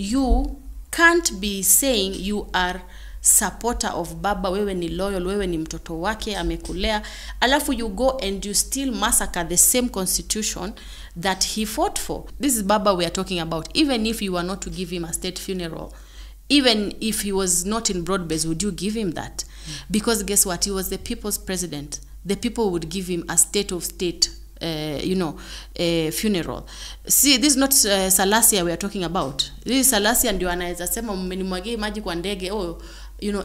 You can't be saying you are supporter of baba, wewe ni loyal, wewe ni mtoto wake amekulea, alafu you go and you still massacre the same constitution that he fought for. This is baba we are talking about. Even if you were not to give him a state funeral, even if he was not in broad-based, would you give him that? Because guess what? He was the people's president. The people would give him a state of state funeral. See, this is not Salasia we are talking about. This is Salasia ndio anaweza sema mmenimwagia maji kwa ndege,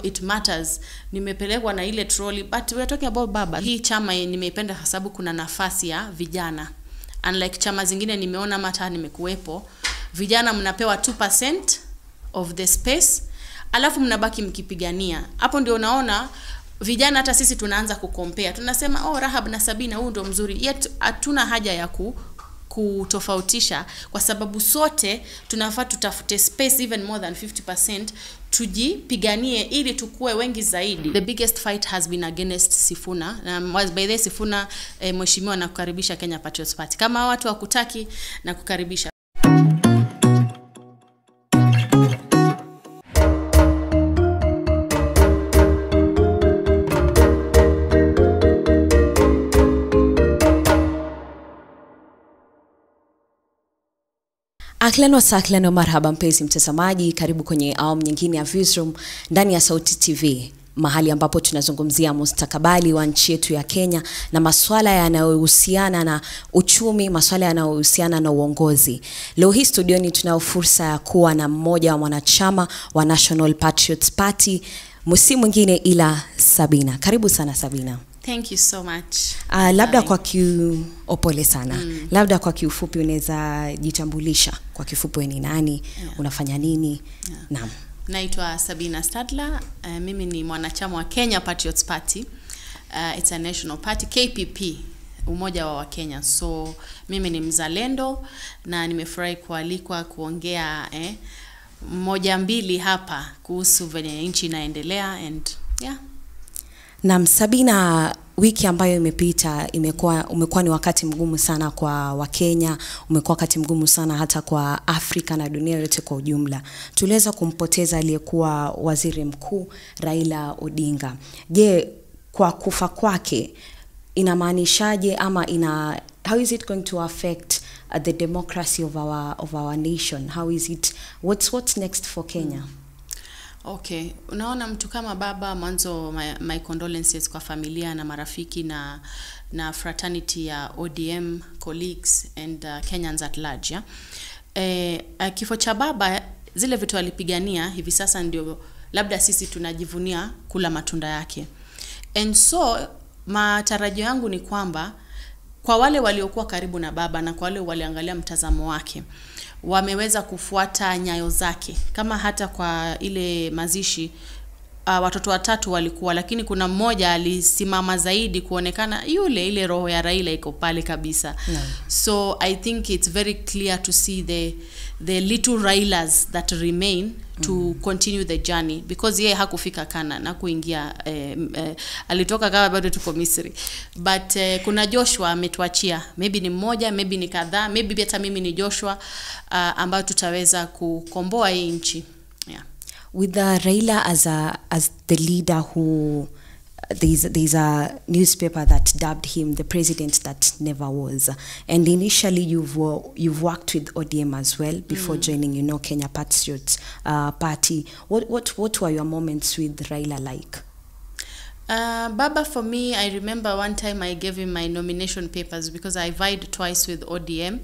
it matters. Nimepelekwa na ile trolley, but we are talking about baba. Hii chama nimeipenda kwa sababu kuna nafasi ya vijana. Unlike chama zingine nimeona mata nimekuwepo, vijana mnapewa 2% of the space, alafu mnabaki mkipigania. Hapo ndio unaona vijana hata sisi tunaanza kukompea. Tunasema Rahab na Sabina huyu ndo mzuri. Yet hatuna haja ya kutofautisha kwa sababu sote tunafaa tutafute space even more than 50%, tujipiganie ili tukue wengi zaidi. The biggest fight has been against Sifuna. Was by the Sifuna mheshimiwa na kukaribisha Kenya Patriots Party. Kama watu wakutaki na kukaribisha. Ahlan wa marhaba mpenzi mtazamaji, karibu kwenye awamu nyingine ya Viewsroom ndani ya Sauti TV, mahali ambapo tunazungumzia mustakabali wa nchi yetu ya Kenya na masuala yanayohusiana na uchumi, masuala yanayohusiana na uongozi. Leo hii studioni tunao fursa ya kuwa na mmoja wa wanachama wa National Patriots Party, si mwingine ila Sabina. Karibu sana Sabina. Thank you so much. Labda kwa opole sana. Labda kwa kiufupi unaweza jitambulisha kwa kifupi ni nani, unafanya nini? Naam. Naitwa Sabina Stadler. Mimi ni mwanachama wa Kenya Patriots Party. It's a national party, KPP, umoja wa Kenya. So mimi ni mzalendo na nimefurahi kualikwa kuongea moja mbili hapa kuhusu venye nchi inaendelea and Na Sabina, wiki ambayo imepita umekuwa ni wakati mgumu sana kwa Wakenya, umekuwa wakati mgumu sana hata kwa Afrika na dunia yote kwa ujumla. Tuliweza kumpoteza aliyekuwa waziri mkuu Raila Odinga. Je, kwa kufa kwake inamaanishaje ama how is it going to affect the democracy of our nation? How is it, what's next for Kenya? Okay, unaona mtu kama baba, mwanzo my condolences kwa familia na marafiki na fraternity ya ODM colleagues and Kenyans at large. Kifo cha baba, zile vitu alipigania hivi sasa ndio labda sisi tunajivunia kula matunda yake. And so matarajio yangu ni kwamba kwa wale waliokuwa karibu na baba na kwa wale waliangalia mtazamo wake, wameweza kufuata nyayo zake. Kama hata kwa ile mazishi watoto watatu walikuwa, lakini kuna mmoja alisimama zaidi kuonekana ile roho ya Raila iko pale kabisa. So I think it's very clear to see the little Railas that remain to continue the journey, because yeye hakufika Kana na kuingia alitoka kama bado tuko Misri. But kuna Joshua ametuachia, maybe ni mmoja, maybe ni kadhaa, maybe hata mimi ni Joshua ambao tutaweza kukomboa hii nchi. With Raila as the leader who there's a newspaper that dubbed him the president that never was, and initially you've worked with ODM as well before joining Kenya Patriots Party. What were your moments with Raila like? Baba, for me, I remember one time I gave him my nomination papers because I vied twice with ODM,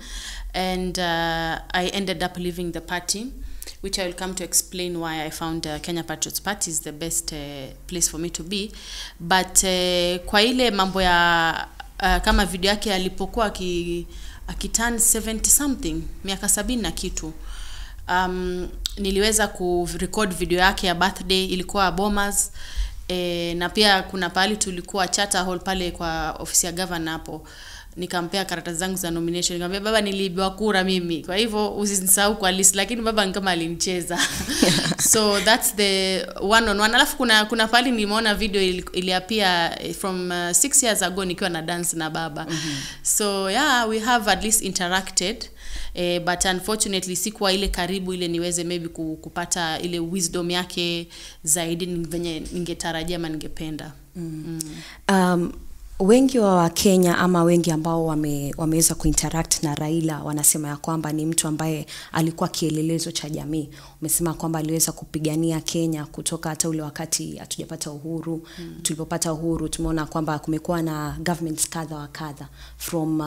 and I ended up leaving the party, which I will come to explain why I found Kenya Patriots Party is the best place for me to be. But kwa ile mambo ya kama video yake alipokuwa akiturn 70 something, miaka 70 na kitu, niliweza kurecord video yake ya birthday, ilikuwa Bomas, na pia kuna pali tulikuwa Charter Hall pale kwa ofisi ya governor hapo. Nikampea karatasi zangu za nomination, nikamwambia baba niliibiwa kura mimi, kwa hivyo usinisahau kwa list, lakini baba kama alinicheza. So that's the one on one. Alafu kuna pali nimeona video iliapia from 6 years ago nikiwa na dance na baba. So yeah, we have at least interacted But unfortunately sikuwa ile karibu ile niweze maybe kupata ile wisdom yake zaidi venye ningetarajia ama ningependa. Wengi wa Kenya ama wengi ambao wameweza kuinteract na Raila wanasema ya kwamba ni mtu ambaye alikuwa kielelezo cha jamii. Umesema kwamba aliweza kupigania Kenya kutoka hata ule wakati hatujapata uhuru. Tulipopata uhuru tumeona kwamba kumekuwa na governments kadha wa kadha from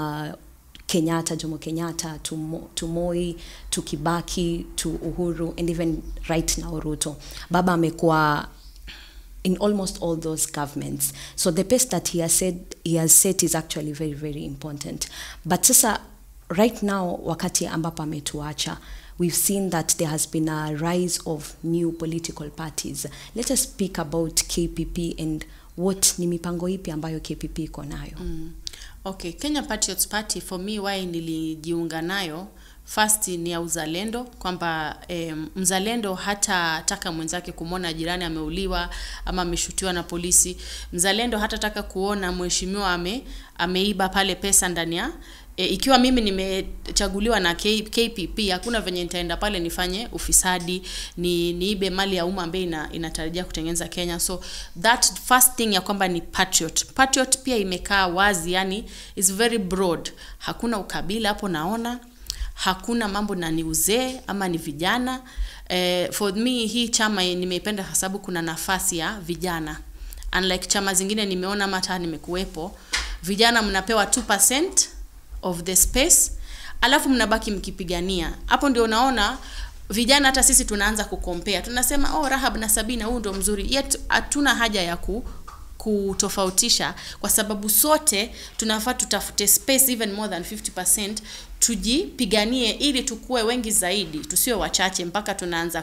Kenyatta, Jomo Kenyatta to Moi, to Kibaki, to Uhuru, and even right now Ruto. Baba amekuwa in almost all those governments. So the best that he has said is actually very, very important. But sasa, right now, wakati ambapo ametuacha, we've seen that there has been a rise of new political parties. Let us speak about KPP and what ni mipango ipi ambayo KPP iko nayo. Okay, Kenya Patriots Party, for me, why nilijiunga nayo, first ni ya uzalendo, kwamba mzalendo hata taka mwenzake kumwona jirani ameuliwa ama ameshutiwa na polisi. Mzalendo hata taka kuona mheshimiwa ameiba pale pesa ndani ya ikiwa mimi nimechaguliwa na KPP, hakuna venye nitaenda pale nifanye ufisadi, niibe mali ya umma ambayo inatarajia kutengeneza Kenya. So that first thing ya kwamba ni patriot pia imekaa wazi, yani is very broad. Hakuna ukabila hapo naona, hakuna mambo na ni uzee ama ni vijana. For me hii chama nimeipenda kwa sababu kuna nafasi ya vijana. Unlike chama zingine nimeona mata nimekuwepo, vijana mnapewa 2% of the space, alafu mnabaki mkipigania. Hapo ndio unaona vijana hata sisi tunaanza kucompare. Tunasema Rahab na Sabina huyu ndio mzuri. Yet hatuna haja ya kutofautisha, kwa sababu sote tunafaa tutafute space even more than 50%, tujipiganie ili tukue wengi zaidi, tusiwe wachache mpaka tunaanza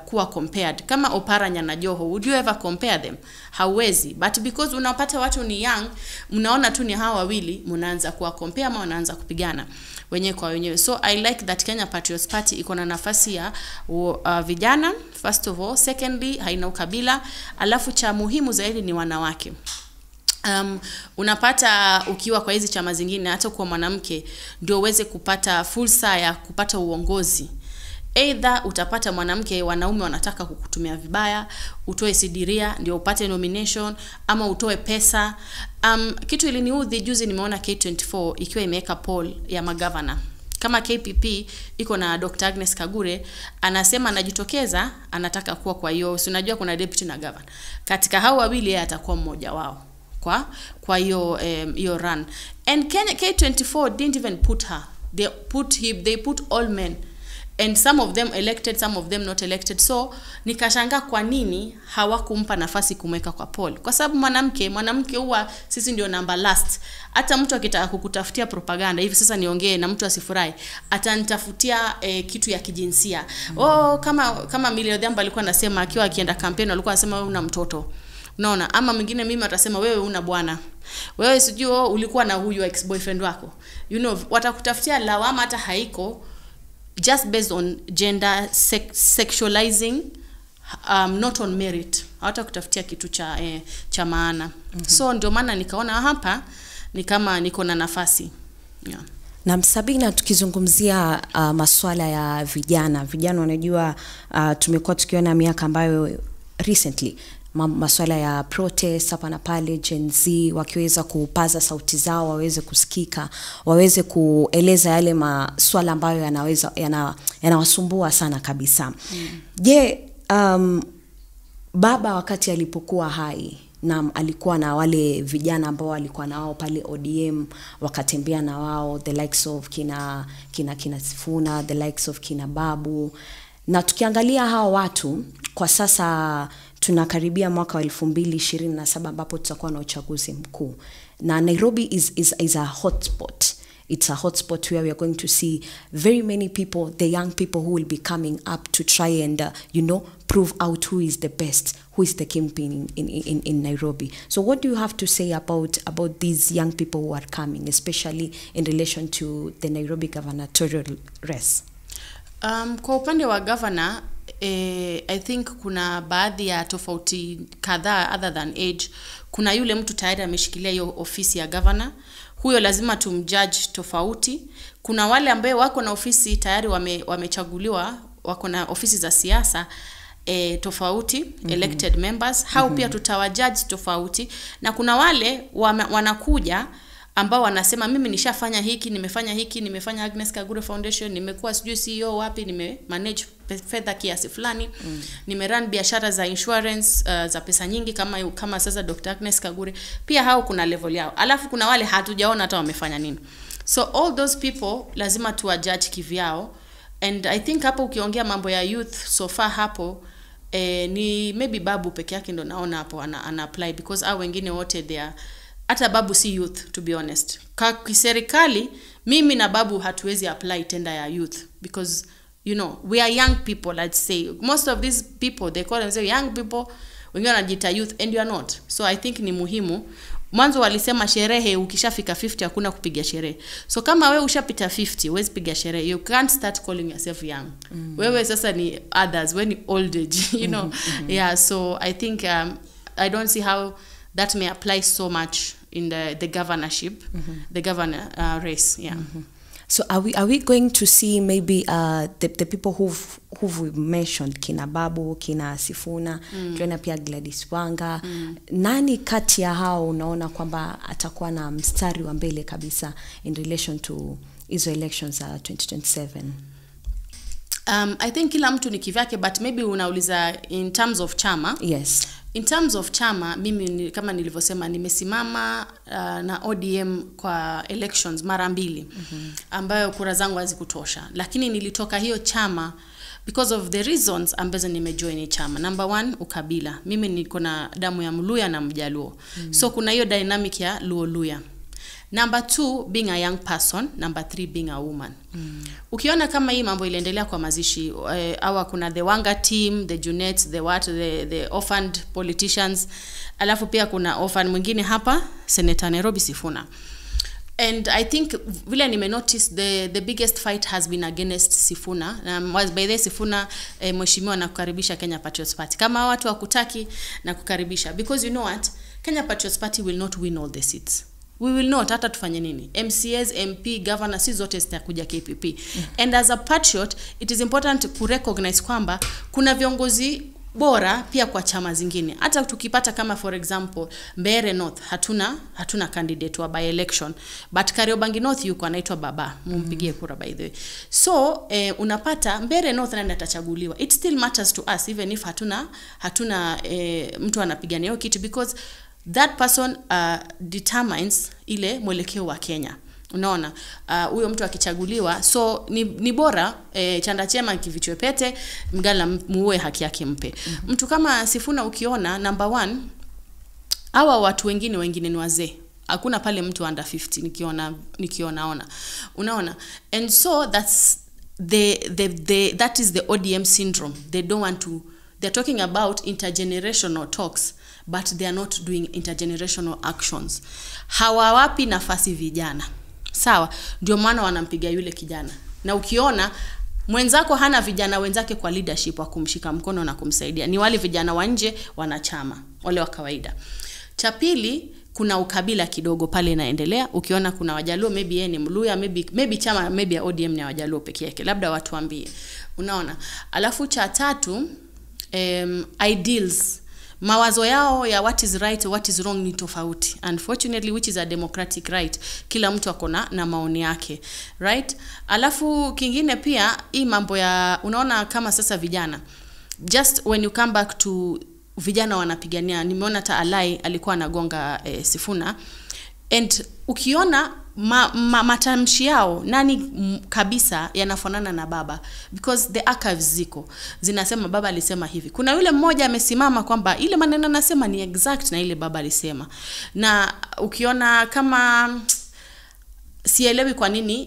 kuwa compared. Kama Oparanya na Joho, would you ever compare them? Hauwezi. But because unapata watu ni young, mnaona tu ni hawa wawili, mnaanza kuwa compare ama wanaanza kupigana wenyewe kwa wenyewe. So I like that Kenya Patriots Party iko na nafasi ya vijana first of all, secondly haina ukabila, alafu cha muhimu zaidi ni wanawake. Unapata ukiwa kwa hizi chama zingine hata kwa mwanamke ndio uweze kupata fursa ya kupata uongozi. Either utapata mwanamke, wanaume wanataka kukutumia vibaya, utoe sidiria ndio upate nomination, ama utoe pesa. Kitu iliniudhi juzi nimeona K24 ikiwa imeweka poll ya magavana. Kama KPP iko na Dr. Agnes Kagure, anasema anajitokeza, anataka kuwa kwa hiyo. Si unajua kuna deputy na governor. Katika hao wawili yeye atakuwa mmoja wao kwa hiyo run. And Kenya K24 didn't even put her. They put all men. And some of them elected, some of them not elected. So nikashangaa kwa nini hawakumpa nafasi kumweka kwa poll. Kwa sababu mwanamke huwa sisi ndio number last. Hata mtu akitaka kukutafutia propaganda hivi sasa niongee na mtu asifurahi, atanitafutia kitu ya kijinsia. Kama Millie Odhiambo alikuwa anasema akiwa akienda campaign, alikuwa anasema wewe una mtoto. Unaona, ama mwingine mimi atasema wewe una bwana. Wewe sijui ulikuwa na huyu ex boyfriend wako. You know, watakutafutia lawama hata haiko, just based on gender, sexualizing, not on merit. Hata kutafutia kitu cha maana. So ndio maana nikaona hapa ni kama niko na nafasi. Yeah. Na Sabina, tukizungumzia masuala ya vijana wanajua tumekuwa tukiona miaka ambayo recently masuala ya protest hapa na pale, Gen Z wakiweza kupaza sauti zao, waweze kusikika, waweze kueleza yale masuala ambayo yanawasumbua sana kabisa. Je, baba wakati alipokuwa hai na alikuwa na wale vijana ambao walikuwa na wao pale ODM, wakatembea na wao, the likes of kina Sifuna, the likes of kina Babu, na tukiangalia hao watu kwa sasa tunakaribia mwaka wa 2027 ambapo tutakuwa na uchaguzi mkuu, na Nairobi is a hotspot. It's a hotspot where we are going to see very many people, the young people who will be coming up to try and prove out who is the best, who is the kingpin in Nairobi. So what do you have to say about these young people who are coming, especially in relation to the Nairobi gubernatorial race? Kwa upande wa governor, I think kuna baadhi ya tofauti kadhaa other than age. Kuna yule mtu tayari ameshikilia hiyo ofisi ya governor, huyo lazima tumjudge tofauti. Kuna wale ambao wako na ofisi tayari wamechaguliwa, wako na ofisi za siasa tofauti, elected members, hao pia tutawajudge tofauti. Na kuna wale wanakuja ambao wanasema mimi nishafanya hiki, nimefanya Agnes Kagure Foundation, nimekuwa sijui CEO wapi, nimemanage fedha kiasi fulani, nimerun biashara za insurance za pesa nyingi kama sasa Dr. Agnes Kagure. Pia hao kuna level yao. Alafu kuna wale hatujaona hata wamefanya nini. So all those people lazima tuwajudge kivyao. And I think hapo ukiongea mambo ya youth so far hapo ni maybe Babu peke yake ndo naona hapo ana apply, because hao wengine wote they are, hata Babu si youth to be honest. Kiserikali mimi na Babu hatuwezi apply tender ya youth, because you know we are young people. Let's say most of these people they call themselves young people, wengine wanajiita youth, and you are not. So I think ni muhimu. Mwanzo walisema sherehe ukishafika 50 hakuna kupiga sherehe. So kama wewe ushapita 50 huwezi piga sherehe, you can't start calling yourself young. Wewe sasa ni others, when old age, you know. Yeah, so I think I don't see how that may apply so much in the governorship, the governor race. Yeah. So are we going to see maybe the people who've mentioned, kina Babu, kina Sifuna, tuona pia Gladys Wanga, nani kati ya hao unaona kwamba atakuwa na mstari wa mbele kabisa in relation to hizo elections 2027? I think kila mtu ni kivyake, but maybe unauliza in terms of chama. Yes. In terms of chama, mimi kama nilivyosema nimesimama na ODM kwa elections mara 2 ambayo kura zangu hazikutosha, lakini nilitoka hiyo chama because of the reasons ambazo nimejoin chama. Number 1, ukabila. Mimi niko na damu ya Mluya na Mjaluo. So kuna hiyo dynamic ya Luo-Luya. Number 2, being a young person. Number 3, being a woman. Ukiona kama hii mambo iliendelea kwa mazishi, awa kuna the Wanga team, the Junet, the orphaned politicians, alafu pia kuna orphan mwingine hapa, Senator Nairobi Sifuna. And I think vile nime notice the biggest fight has been against Sifuna. Was by the Sifuna mheshimiwa na kukaribisha Kenya Patriots Party. Kama watu wakutaki na kukaribisha, because you know what, Kenya Patriots Party will not win all the seats. We will not, hata tufanye nini. MCAs, MP, governor, si zote zitakuja KPP. And as a patriot, it is important to recognize kwamba kuna viongozi bora pia kwa chama zingine. Hata tukipata kama for example Mbeere North, hatuna candidate wa by election, but Kariobangi North yuko anaitwa Baba, mumpigie kura by the way. So unapata Mbeere North nani atachaguliwa. It still matters to us even if hatuna mtu anapigania hiyo kitu, because that person determines ile mwelekeo wa Kenya. Unaona, huyo mtu akichaguliwa, so ni bora chanda chema kivichwe pete, mgala muue haki yake mpe. Mtu kama Sifuna ukiona, number 1, hawa watu wengine ni wazee. Hakuna pale mtu under 50 nikiona. Unaona? And so that's that is the ODM syndrome. They don't want to, they're talking about intergenerational talks, but they are not doing intergenerational actions. Hawawapi nafasi vijana. Sawa, ndio maana wanampiga yule kijana. Na ukiona mwenzako hana vijana wenzake kwa leadership wa kumshika mkono na kumsaidia, ni wale vijana wa nje wanachama, wale wa kawaida. Cha pili, kuna ukabila kidogo pale inaendelea. Ukiona kuna Wajaluo, maybe yeye ni Mluya, maybe chama ya ODM ni Wajaluo peke yake, labda watu waambie. Unaona? Alafu cha tatu, ideals, mawazo yao ya what is right, what is wrong ni tofauti. Unfortunately, which is a democratic right. Kila mtu akona na maoni yake, right? Alafu kingine pia, hii mambo ya, unaona kama sasa vijana, just when you come back to vijana wanapigania, nimeona ta Alai alikuwa anagonga Sifuna, and ukiona matamshi yao nani kabisa yanafanana na baba, because the archives zinasema baba alisema hivi. Kuna yule mmoja amesimama kwamba ile maneno anasema ni exact na ile baba alisema. Na ukiona kama sielewi kwa nini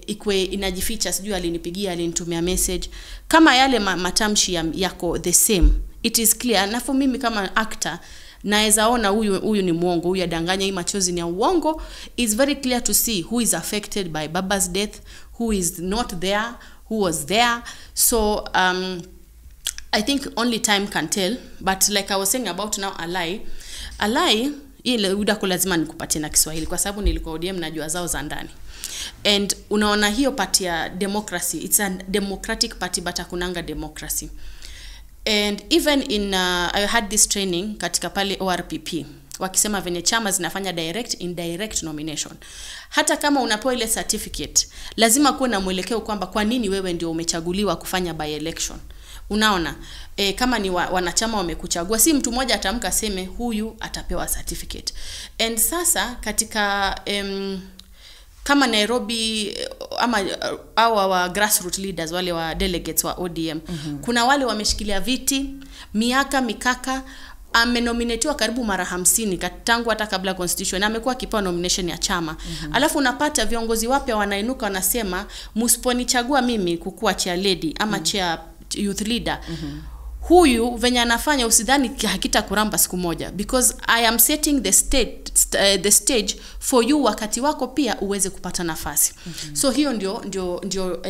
ikwe inajificha, sijui alinipigia, alinitumia message, kama yale matamshi yako the same, it is clear. Na for mimi kama actor naeza ona huyu ni muongo, huyu adanganya, hii machozi ni ya uongo. It's very clear to see who is affected by Baba's death, who is not there, who was there. So I think only time can tell. But like I was saying about now Alai ile udako lazima nikupatie na Kiswahili kwa sababu nilikuwa ODM najua zao za ndani. And unaona hiyo party ya democracy, it's a democratic party but hakunanga democracy. And even in I had this training katika pale ORPP wakisema venye chama zinafanya direct indirect nomination. Hata kama unapewa ile certificate lazima kuwe na mwelekeo kwamba kwa nini wewe ndio umechaguliwa kufanya by election. Unaona kama ni wanachama wamekuchagua, si mtu mmoja atamka seme huyu atapewa certificate. And sasa katika kama Nairobi ama wa grassroots leaders wale wa delegates wa ODM, kuna wale wameshikilia viti miaka mikaka, amenominatiwa karibu mara 50 tangu hata kabla constitution, na amekuwa akipewa nomination ya chama. Alafu unapata viongozi wapya wanainuka wanasema msiponichagua mimi kukuwa chair lady ama chair youth leader, huyu venye anafanya usidhani hakita kuramba siku moja, because I am setting the stage for you wakati wako pia uweze kupata nafasi. So hiyo ndio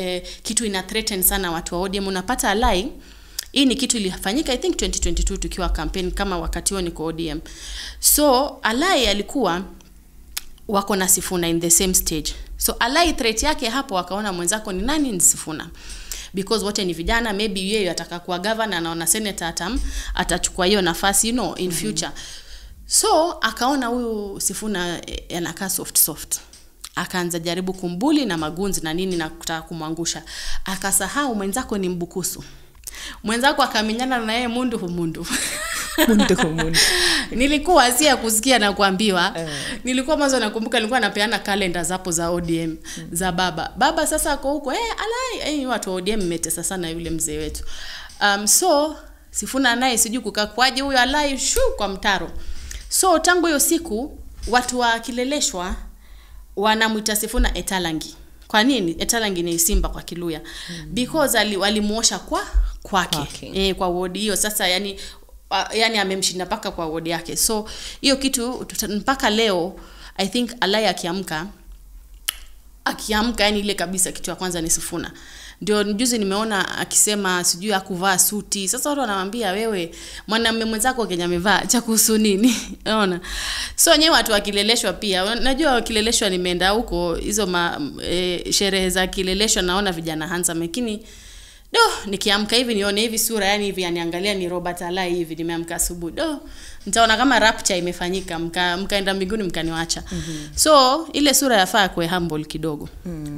kitu ina threaten sana watu wa ODM. Unapata alai, hii ni kitu ilifanyika I think 2022 tukiwa campaign kama wakati huo niko ODM. So alai alikuwa wako na Sifuna in the same stage. So alai threat yake hapo wakaona mwenzako ni nani? Ni Sifuna. Because wote ni vijana, maybe yeye ataka kuwa governor na ona senator atachukua hiyo nafasi in future. So akaona huyu Sifuna anakaa soft. Akaanza jaribu kumbuli na magunzi na nini na kutaka kumwangusha. Akasahau mwenzako ni Mbukusu. Mwenzako akamenyana na yeye mundu humundu. Nilikuwa asia kusikia na kuambiwa. Nilikuwa mwanzo nakumbuka nilikuwa napeana calendar zapo za ODM za baba sasa ako huko alai watu wa ODM mmetesa sana yule mzee wetu. So Sifuna naye sijui kukakwaje huyo alai kwa mtaro. So tangu hiyo siku watu wa Kileleshwa wanamuita Sifuna Etalangi. Kwa nini? Etalangi ni Simba kwa Kiluya. Because walimuosha kwake. Kwa ward hiyo sasa yani amemshinda paka kwa ward yake. So hiyo kitu mpaka leo I think alai akiamka yani ile kabisa kitu ya kwanza ni Sifuna. Ndio juzi nimeona akisema sijui akuvaa suti. Sasa watu wanamwambia wewe mwanamume mwenzako Kenya amevaa cha kuhusu nini? Unaona? So nyewe watu wakileleshwa pia. Najua wakileleshwa nimeenda huko hizo sherehe za kileleshwa naona vijana handsome, lakini nikiamka hivi nione hivi sura yani hivi aniangalia ni Robert Alai hivi nimeamka asubuhi. Nitaona kama rapture imefanyika mkaenda mbinguni mkaniacha. So ile sura yafaa kuwe humble kidogo.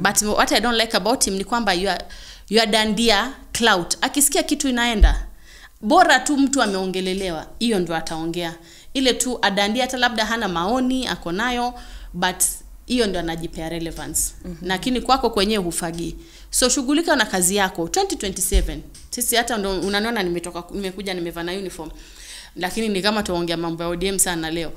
But what I don't like about him ni kwamba you are dandia clout. Akisikia kitu inaenda, bora tu mtu ameongelelewa, hiyo ndio ataongea. Ile tu adandia hata labda hana maoni ako nayo, but hiyo ndio anajipea relevance. Lakini kwako kwenyewe hufagi. So shughulika na kazi yako. 2027 sisi hata ndo unaniona nimekuja nimevaa na uniform, lakini ni kama tuongea mambo ya ODM sana leo.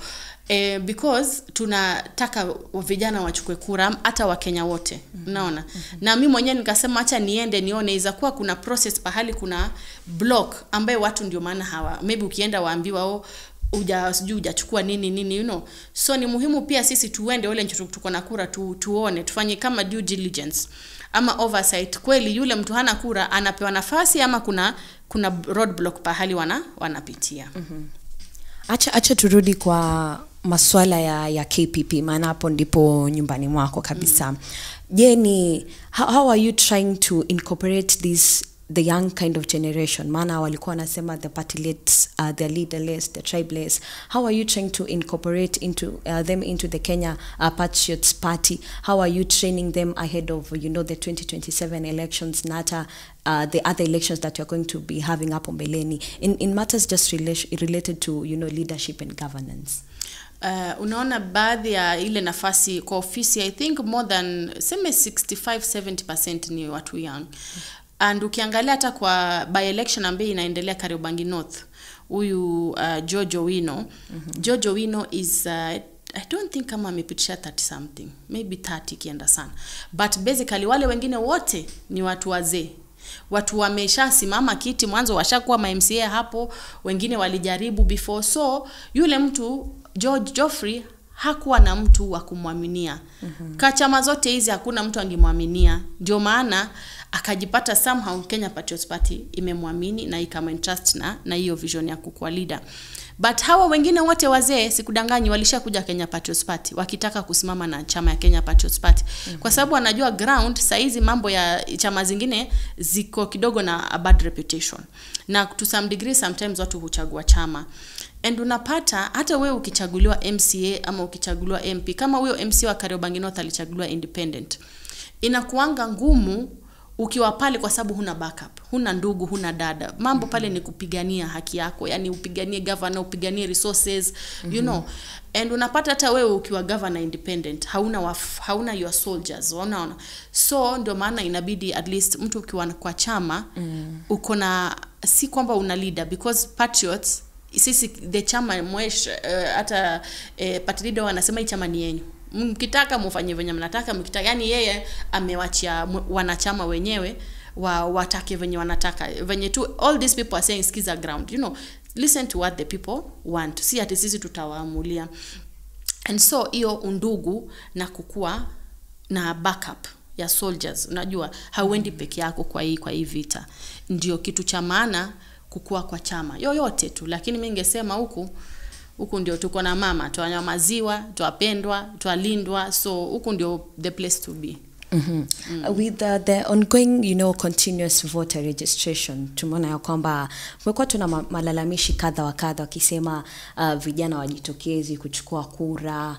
Because tunataka vijana wachukue kura hata wa Kenya wote. Unaona? Na mimi mwenyewe nikasema acha niende nione iza kuwa kuna process pahali kuna block ambaye watu ndio maana maybe ukienda waambiwa hujachukua nini So ni muhimu pia sisi tuende wale tuko na kura tuone, tufanye kama due diligence ama oversight, kweli yule mtu hana kura anapewa nafasi ama kuna roadblock pahali wanapitia. Acha turudi kwa masuala ya KPP, maana hapo ndipo nyumbani mwako kabisa. Je, how are you trying to incorporate the young kind of generation? Maana walikuwa wanasema the partyless, the leaderless, the tribeless. How are you trying to incorporate them into the Kenya Patriots Party? How are you training them ahead of the 2027 elections, nata the other elections that you're going to be having hapo mbeleni in matters just related to leadership and governance? Unaona baadhi ya ile nafasi kwa ofisi I think more than 65-70% ni watu young. And ukiangalia hata kwa by election ambayo inaendelea Kariobangi North, huyu George Owino, George Owino is I don't think kama amepitisha 30 something, maybe 30 kienda sana. But basically wale wengine wote ni watu wazee. Watu wameshasimama kiti mwanzo, washakuwa MCA hapo, wengine walijaribu before. So yule mtu George Geoffrey hakuwa na mtu wa kumwaminia. Kwa chama zote hizi hakuna mtu angemwaminia. Ndio maana akajipata somehow Kenya Patriots Party imemwamini na ikamentrust na hiyo vision ya kukuwa leader. But hawa wengine wote wazee sikudanganyi walishakuja Kenya Patriots Party wakitaka kusimama na chama ya Kenya Patriots Party. Kwa sababu anajua ground saizi mambo ya chama zingine ziko kidogo na a bad reputation. Na to some degree sometimes watu huchagua chama. And unapata hata wewe ukichaguliwa MCA ama ukichaguliwa MP, kama huyo MC wa Kariobangi North alichaguliwa independent, inakuanga ngumu ukiwa pale kwa sababu huna backup, huna ndugu, huna dada. Mambo pale ni kupigania haki yako, yani upiganie governor, upiganie resources, you know. And unapata hata wewe ukiwa governor independent, hauna your soldiers, unaona. So ndio maana inabidi at least mtu ukiwa kwa chama, uko na si kwamba una leader, because Patriots sisi the chama mwesh hata party leader wanasema hii chama ni yenu. Mkitaka mfanye venye mnataka, mkitaka, yani yeye amewachia wanachama wenyewe watake venye wanataka. Venye tu all these people are saying skiza ground, you know, listen to what the people want, si ati sisi tutawaamulia. And so hiyo undugu na kukua na backup ya soldiers, unajua hauendi peke yako kwa hii vita, ndio kitu cha maana kukua kwa chama yoyote tu. Lakini mimi ningesema huku ndio tuko na mama, tuanywa maziwa, tuapendwa, tualindwa, so huku ndio the place to be. With the ongoing, you know, continuous voter registration, tumeona ya kwamba kumekuwa tuna malalamishi kadha wa kadha wakisema vijana wajitokezi kuchukua kura.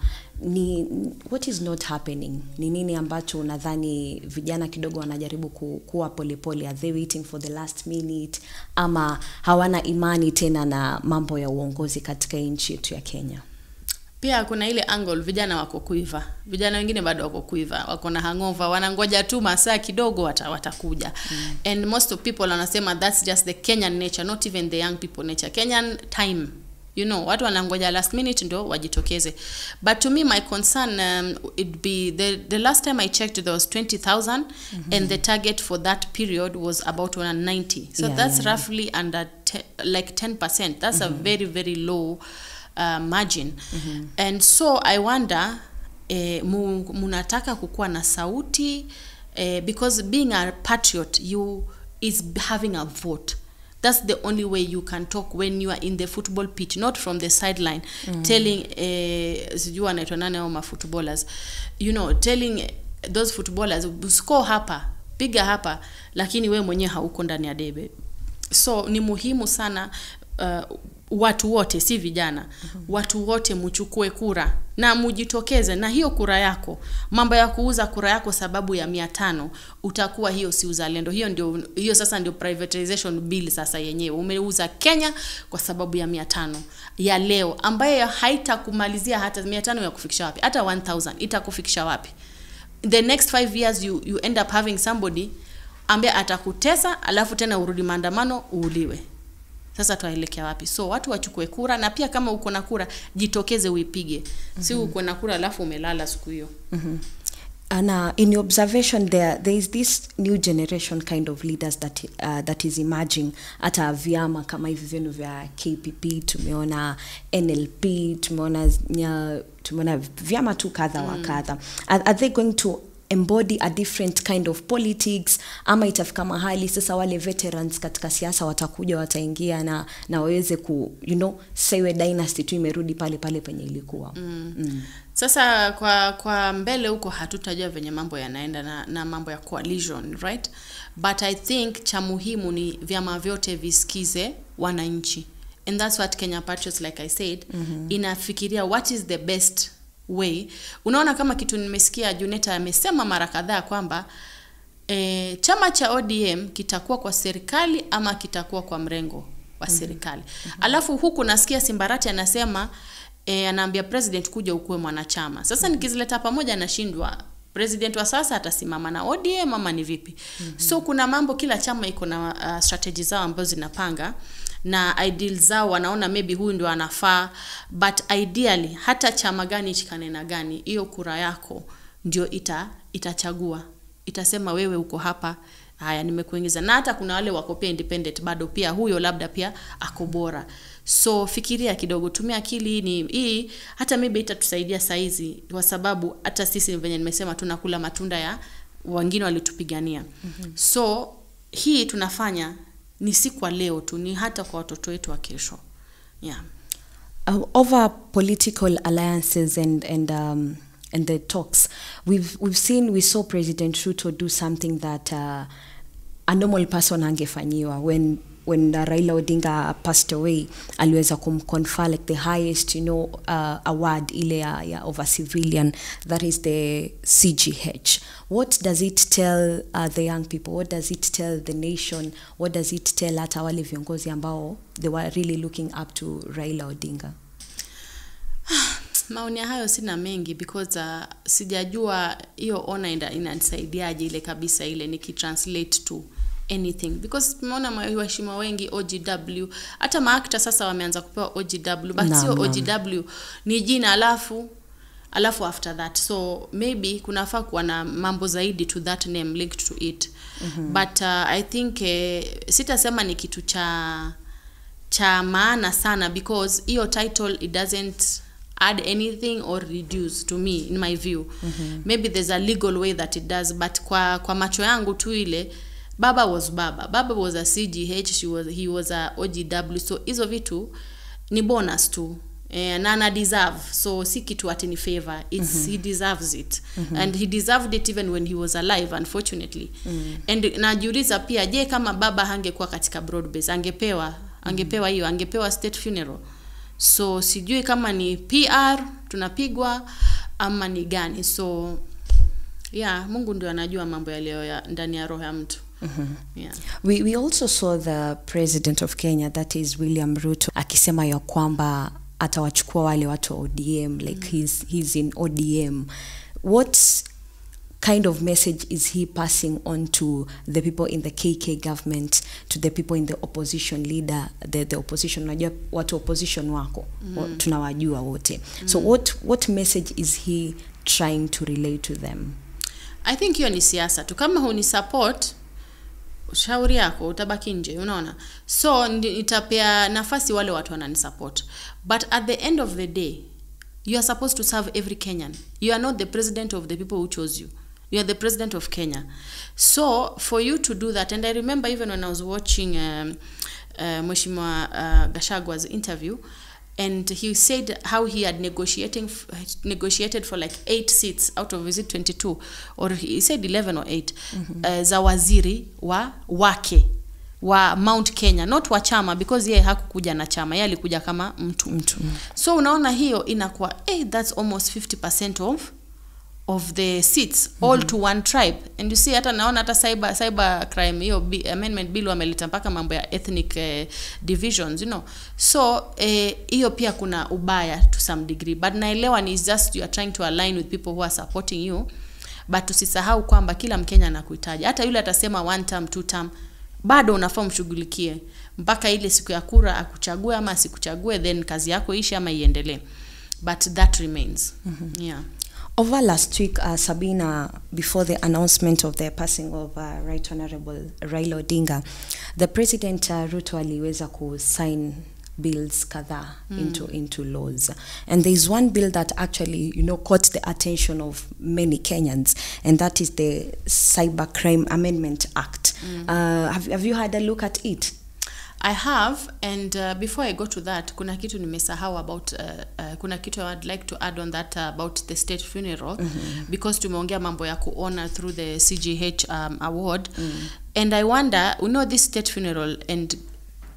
What is not happening? Ni nini ambacho unadhani vijana kidogo wanajaribu kuwa polepole? Are they waiting for the last minute, ama hawana imani tena na mambo ya uongozi katika nchi yetu ya Kenya? Pia kuna ile angle vijana wako kuiva. Vijana wengine bado wako kuiva, wako na hangover, wanangoja tu masaa kidogo watakuja. And most of people wanasema that's just the Kenyan nature, not even the young people nature. Kenyan time, you know, watu wanangoja last minute ndio wajitokeze. But to me my concern it'd be the last time I checked there was 20,000 and the target for that period was about 190. So that's roughly under like 10%. That's a very very low margin. And so I wonder munataka kukua na sauti, because being a patriot is having a vote. That's the only way you can talk when you are in the football pitch, not from the sideline telling sijui anaitwa nani au mafootballers, you know, telling those footballers score hapa, piga hapa, lakini we mwenyewe hauko ndani ya debe. So ni muhimu sana watu wote, si vijana, watu wote mchukue kura na mujitokeze na hiyo kura yako. Mambo ya kuuza kura yako sababu ya 500 utakuwa hiyo si uzalendo. Hiyo sasa ndio privatization bill sasa yenyewe. Umeuza Kenya kwa sababu ya 500 ya leo, ambaye haitakumalizia hata 500 ya kufikisha wapi, hata 1000 itakufikisha wapi? The next 5 years you end up having somebody ambaye atakutesa, alafu tena urudi maandamano uuliwe. Sasa tuelekea wapi? So watu wachukue kura, na pia kama uko na kura jitokeze uipige. Si uko na kura alafu umelala siku hiyo. And in your observation there is this new generation kind of leaders that is emerging. Hata vyama kama hivi vyenu vya KPP, tumeona NLP, tumeona vyama tu kadha wa kadha. Are they going to embody a different kind of politics, ama itafika mahali sasa wale veterans katika siasa watakuja, wataingia na waweze you know, sewe dynasty tu imerudi pale penye ilikuwa? Sasa kwa mbele huko hatutajua venye mambo yanaenda na mambo ya coalition, right? But I think cha muhimu ni vyama vyote visikize wananchi. And that's what Kenya Patriots, like I said, inafikiria what is the best way. Unaona kama kitu nimesikia Juneta amesema mara kadhaa kwamba chama cha ODM kitakuwa kwa serikali ama kitakuwa kwa mrengo wa serikali. Alafu huku nasikia Simbarati anasema anaambia president kuja ukue mwanachama. Sasa nikizileta pamoja nashindwa president wa sasa atasimama na ODM ama ni vipi? So kuna mambo, kila chama iko na strategy zao ambazo zinapanga na ideals zao, wanaona maybe huyu ndio anafaa, but ideally hata chama gani chikanena gani, hiyo kura yako ndio itachagua, itasema wewe uko hapa, haya nimekuingiza. Na hata kuna wale wako pia independent bado, pia huyo labda pia ako bora. So fikiria kidogo, tumia akili. Hii hata maybe itatusaidia saizi, kwa sababu hata sisi venye nimesema tunakula matunda ya wengine walitupigania. So hii tunafanya ni si kwa leo tu, ni hata kwa watoto wetu wa kesho. Yeah. Over political alliances and the talks, we saw President Ruto do something that a normal person angefanyiwa. When Raila Odinga passed away, aliweza kumconfer like the highest, award ile ya of a civilian, that is the CGH. What does it tell the young people? What does it tell the nation? What does it tell hata wale viongozi ambao they were really looking up to Raila Odinga? Maoni hayo sina mengi because sijajua hiyo honor inanisaidiaje ile kabisa ile nikitranslate to anything, because tumeona waheshimiwa wengi OGW, hata maakta sasa wameanza kupewa OGW, but sio OGW ni jina alafu after that, so maybe kunafaa kuwa na mambo zaidi to that name linked to it. But I think sitasema ni kitu cha maana sana, because hiyo title it doesn't add anything or reduce to me in my view. Maybe there's a legal way that it does, but kwa macho yangu tu ile baba was a CGH, he was a OGW, so hizo vitu ni bonus tu na ana deserve, so si kitu ati ni favor, it's he deserves it, and he deserved it even when he was alive, unfortunately. And najiuliza pia, je, kama baba hangekuwa katika broad base angepewa hiyo, angepewa state funeral? So sijui kama ni PR tunapigwa ama ni gani. So yeah, Mungu ndio anajua mambo yaliyo ndani ya roho ya mtu. Yeah. We also saw the president of Kenya, that is William Ruto, akisema ya kwamba atawachukua wale watu wa ODM, like he's in ODM. What kind of message is he passing on to the people in the KK government, to the people in the opposition leader, the opposition? Unajua watu opposition wako, tunawajua wote. So what message is he trying to relay to them? I think hiyo ni siasa tu. Kama huni support, shauri yako, utabaki nje, unaona. So itapea nafasi wale watu wanani support. But at the end of the day, you are supposed to serve every Kenyan. You are not the president of the people who chose you. You are the president of Kenya. So for you to do that, and I remember even when I was watching Mheshimiwa Gachagwa's interview, and he said how he had negotiated for like 8 seats out of, is it 22, or he said 11 or 8 za waziri wake wa Mount Kenya, not wa chama, because yeye hakukuja na chama, yeye alikuja kama mtu. So unaona hiyo inakuwa that's almost 50% of the seats all to one tribe. And you see hata naona hata cyber crime hiyo amendment bill wameleta mpaka mambo ya ethnic divisions, so hiyo pia kuna ubaya to some degree, but naelewa ni just you are trying to align with people who are supporting you, but tusisahau kwamba kila Mkenya anakuhitaji. Hata yule atasema 1 term 2 term, bado unafaa mshughulikie mpaka ile siku ya kura akuchague ama asikuchague, then kazi yako ishi ama iendelee, but that remains. Yeah. Over last week, Sabina, before the announcement of the passing of Right Honorable Raila Odinga, the President Ruto aliweza ku-sign bills kadhaa into laws. And there is one bill that actually, caught the attention of many Kenyans, and that is the Cybercrime Amendment Act. Have you had a look at it? I have, and before I go to that, kuna kitu nimesahau about kuna kitu I'd like to add on that about the state funeral, because tumeongea mambo ya kuona through the CGH award, and I wonder, this state funeral, and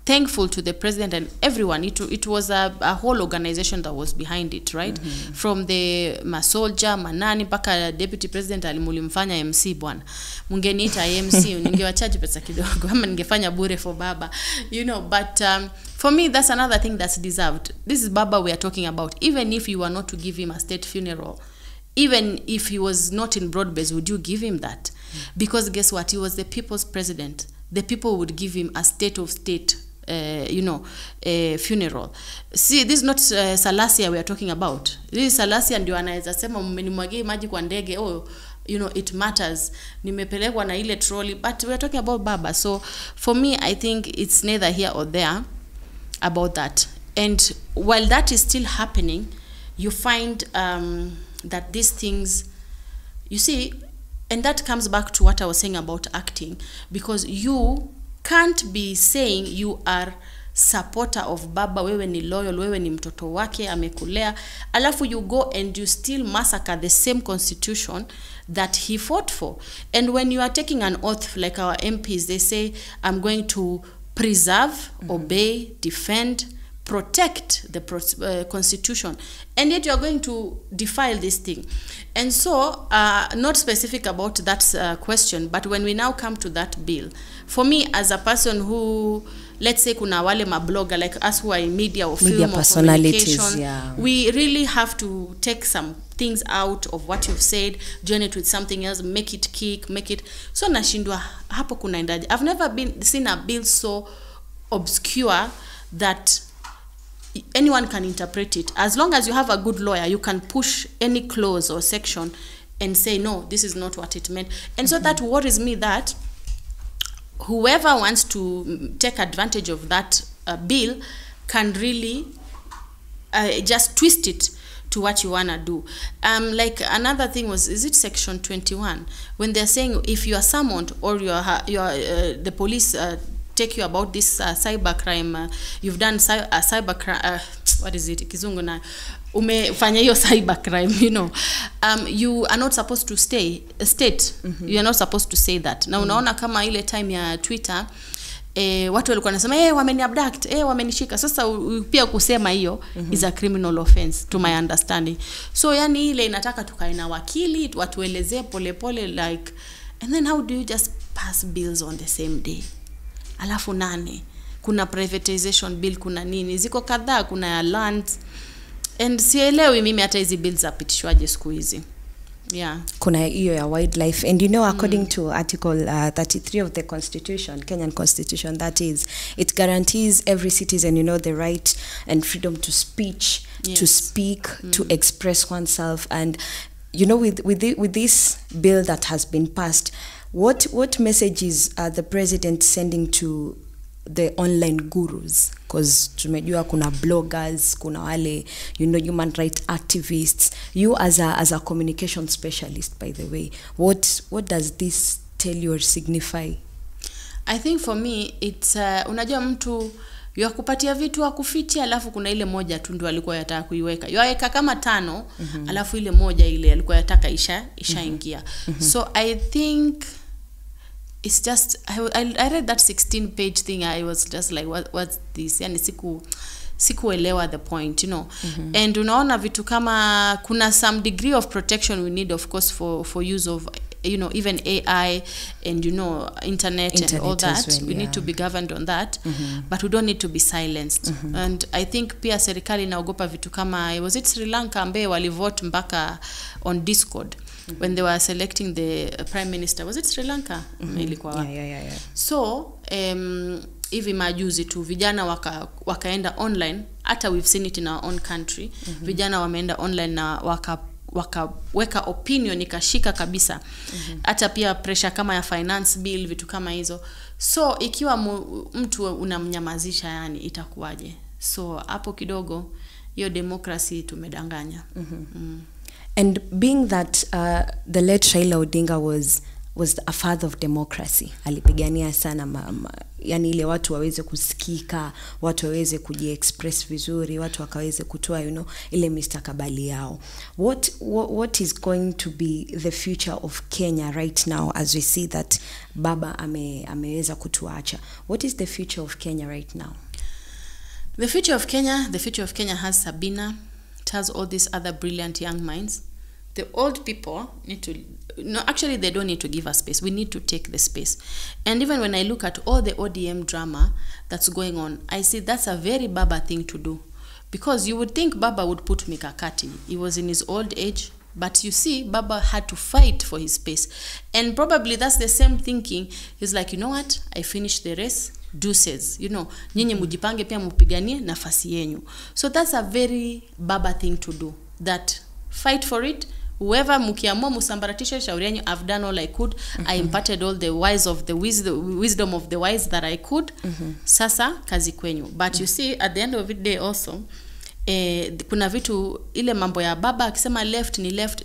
thankful to the president and everyone, it was a whole organization that was behind it, right? From the masoldier, manani, mpaka deputy president alimulimfanya MC bwana. Mungeniita MC, ningewachaji pesa kidogo, ama ningefanya bure for baba, but for me that's another thing that's deserved. This is baba we are talking about. Even if you were not to give him a state funeral, even if he was not in broad base, would you give him that? Because guess what? He was the people's president. The people would give him a state of state funeral. See, this is not Salasia we are talking about. This is Salasia ndio anaweza sema mmenimwagia maji kwa ndege, it matters, nimepelekwa na ile trolley, but we are talking about baba. So for me, I think it's neither here or there about that. And while that is still happening, you find that these things, you see, And that comes back to what I was saying about acting, because you can't be saying you are supporter of baba, wewe ni loyal, wewe ni mtoto wake amekulea, alafu you go and you still massacre the same constitution that he fought for. And when you are taking an oath, like our MPs, they say, I'm going to preserve, obey, defend, protect the constitution, and yet you are going to defile this thing. And so, not specific about that question, but when we now come to that bill, for me as a person who, let's say kuna wale blogger like us who are in media or media film or communication, we really have to take some things out of what you've said, join it with something else, make it kick, make it, so nashindwa hapo kunaendaje. I've never seen a bill so obscure that anyone can interpret it. As long as you have a good lawyer, you can push any clause or section and say, no, this is not what it meant. And so that worries me, that whoever wants to take advantage of that bill can really just twist it to what you want to do. Like another thing was, is it section 21? When they're saying if you are summoned or you are the police take you about this cyber crime, you've done cyber crime, what is it, kizungu na umefanya hiyo cyber crime, you know, you are not supposed to state, you are not supposed to say that. Na unaona kama ile time ya Twitter, watu walikuwa nasema wameniabduct, wamenishika. Sasa pia kusema hiyo is a criminal offense to my understanding. So yani ile inataka tukae na wakili watuelezee pole like, and then how do you just pass bills on the same day? Alafu nane, kuna privatization bill, kuna nini, ziko kadhaa, kuna ya land, and sielewi mimi hata hizi bills zapitishwaje siku hizi. Yeah. Kuna hiyo ya wildlife, and you know, according to article 33 of the constitution, Kenyan constitution, that is, it guarantees every citizen, you know, the right and freedom to speech, to speak, to express oneself. And you know, with this bill that has been passed, what messages are the president sending to the online gurus? Because tumejua kuna bloggers, kuna wale, you know, human rights activists. You as a communication specialist, by the way, what does this tell you or signify? I think for me it's unajua mtu yakupatia vitu akufiti, alafu kuna ile moja tu ndio alikuwa yataka kuiweka. Yaweka kama 5, alafu ile moja ile alikuwa yataka ishaingia. So I think it's just, I read that 16-page thing, I was just like, what's this? Yani sikuelewa the point, you know. And unaona vitu kama kuna some degree of protection we need, of course, for use of, you know, even AI and, you know, internet and all that. Well, we need to be governed on that, but we don't need to be silenced. And I think pia serikali inaogopa vitu kama, was it Sri Lanka ambaye walivote mpaka on Discord when they were selecting the prime minister? Was it Sri Lanka? Yeah. So hivi majuzi tu vijana wakaenda online, hata we've seen it in our own country. Vijana wameenda online na wakaweka opinion ikashika kabisa. Hata pia pressure kama ya finance bill, vitu kama hizo. So ikiwa mtu unamnyamazisha, yani itakuwaje? So hapo kidogo hiyo democracy tumedanganya. And being that the late Raila Odinga was a father of democracy, alipigania sana yani ile watu waweze kusikika, watu waweze kujiexpress vizuri, watu wakaweze kutoa, you know, ile mistakabali yao. What is going to be the future of Kenya right now, as we see that baba ameweza kutuacha? What is the future of Kenya right now? The future of Kenya has Sabina. It has all these other brilliant young minds. The old people need to, no, actually they don't need to give us space. We need to take the space. And even when I look at all the ODM drama that's going on, I see that's a very Baba thing to do. Because you would think Baba would put mikakati. He was in his old age, but you see, Baba had to fight for his space. And probably that's the same thinking. He's like, you know what? I finished the race. Deuces, you know, nyinyi mujipange pia mupiganie nafasi yenyu. So that's a very Baba thing to do. That fight for it. Whoever mukiamua musambaratisha shauri yenyu, I've done all I could. I imparted all the wise of the wisdom of the wise that I could. Sasa kazi kwenyu. But you see, at the end of the day also, kuna vitu ile mambo ya Baba akisema left ni left,